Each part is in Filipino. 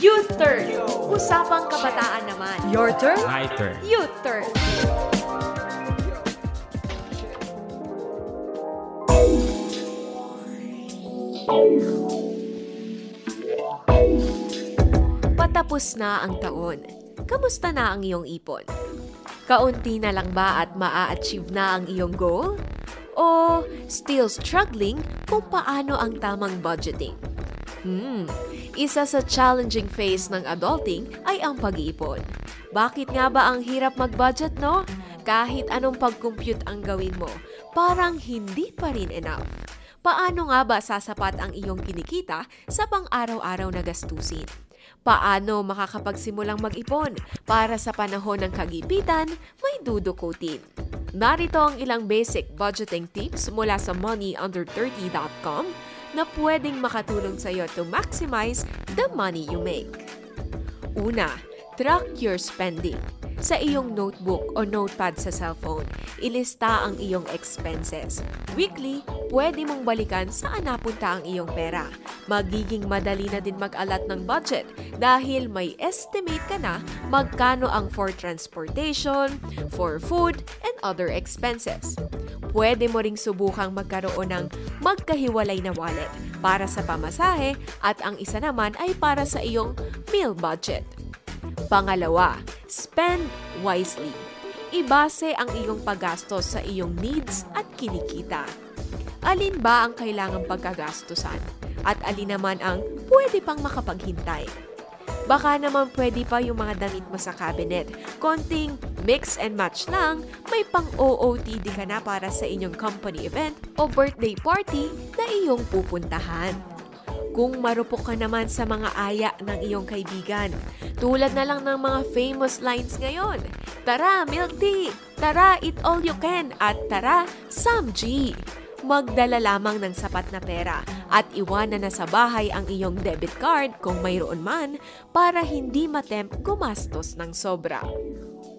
U-turn. Usapang kabataan naman. Your turn. My turn. U-turn. Patapos na ang taon. Kamusta na ang iyong ipon? Kaunti na lang ba at maa-achieve na ang iyong goal? O still struggling kung paano ang tamang budgeting? Isa sa challenging phase ng adulting ay ang pag-iipon. Bakit nga ba ang hirap mag-budget, no? Kahit anong pag-compute ang gawin mo, parang hindi pa rin enough. Paano nga ba sasapat ang iyong kinikita sa pang-araw-araw na gastusin? Paano makakapagsimulang mag-ipon para sa panahon ng kagipitan may dudukutin? Narito ang ilang basic budgeting tips mula sa moneyunder30.com na pwedeng makatulong sa iyo to maximize the money you make. Una, track your spending. Sa iyong notebook o notepad sa cellphone, ilista ang iyong expenses. Weekly, pwede mong balikan saan napunta ang iyong pera. Magiging madali na din mag-alat ng budget dahil may estimate ka na magkano ang for transportation, for food, and other expenses. Pwede mo ring subukang magkaroon ng magkahiwalay na wallet para sa pamasahe at ang isa naman ay para sa iyong meal budget. Pangalawa, spend wisely. Ibase ang iyong paggastos sa iyong needs at kinikita. Alin ba ang kailangang pagkagastusan? At alin naman ang pwede pang makapaghintay? Baka naman pwede pa yung mga damit mo sa cabinet. Konting mix and match lang, may pang-OOTD ka na para sa inyong company event o birthday party na iyong pupuntahan. Kung marupok ka naman sa mga aya ng iyong kaibigan, tulad na lang ng mga famous lines ngayon, tara milk tea, tara eat all you can, at tara Samji. Magdala lamang ng sapat na pera at iwanan na sa bahay ang iyong debit card kung mayroon man para hindi matempt gumastos ng sobra.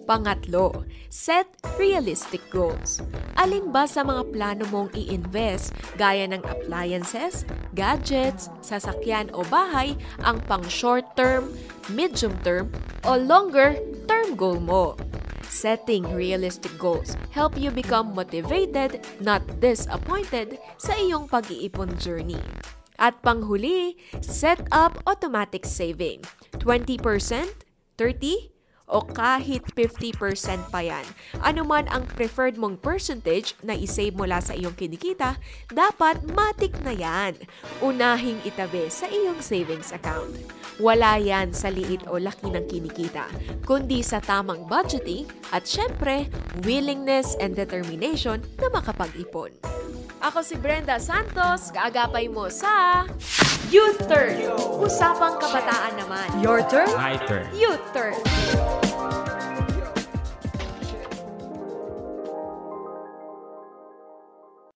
Pangatlo, set realistic goals. Alin ba sa mga plano mong i-invest gaya ng appliances, gadgets, sasakyan o bahay ang pang short term, medium term o longer term goal mo? Setting realistic goals help you become motivated, not disappointed sa iyong pag-iipon journey. At panghuli, set up automatic saving. 20%, 30%, o kahit 50% pa yan. Ano man ang preferred mong percentage na isave mula sa iyong kinikita, dapat matik na yan. Unahing itabi sa iyong savings account. Wala yan sa liit o laki ng kinikita, kundi sa tamang budgeting at syempre, willingness and determination na makapag-ipon. Ako si Brenda Santos, kaagapay mo sa U-turn. Usapang kabataan naman. Your turn. My turn. U-turn.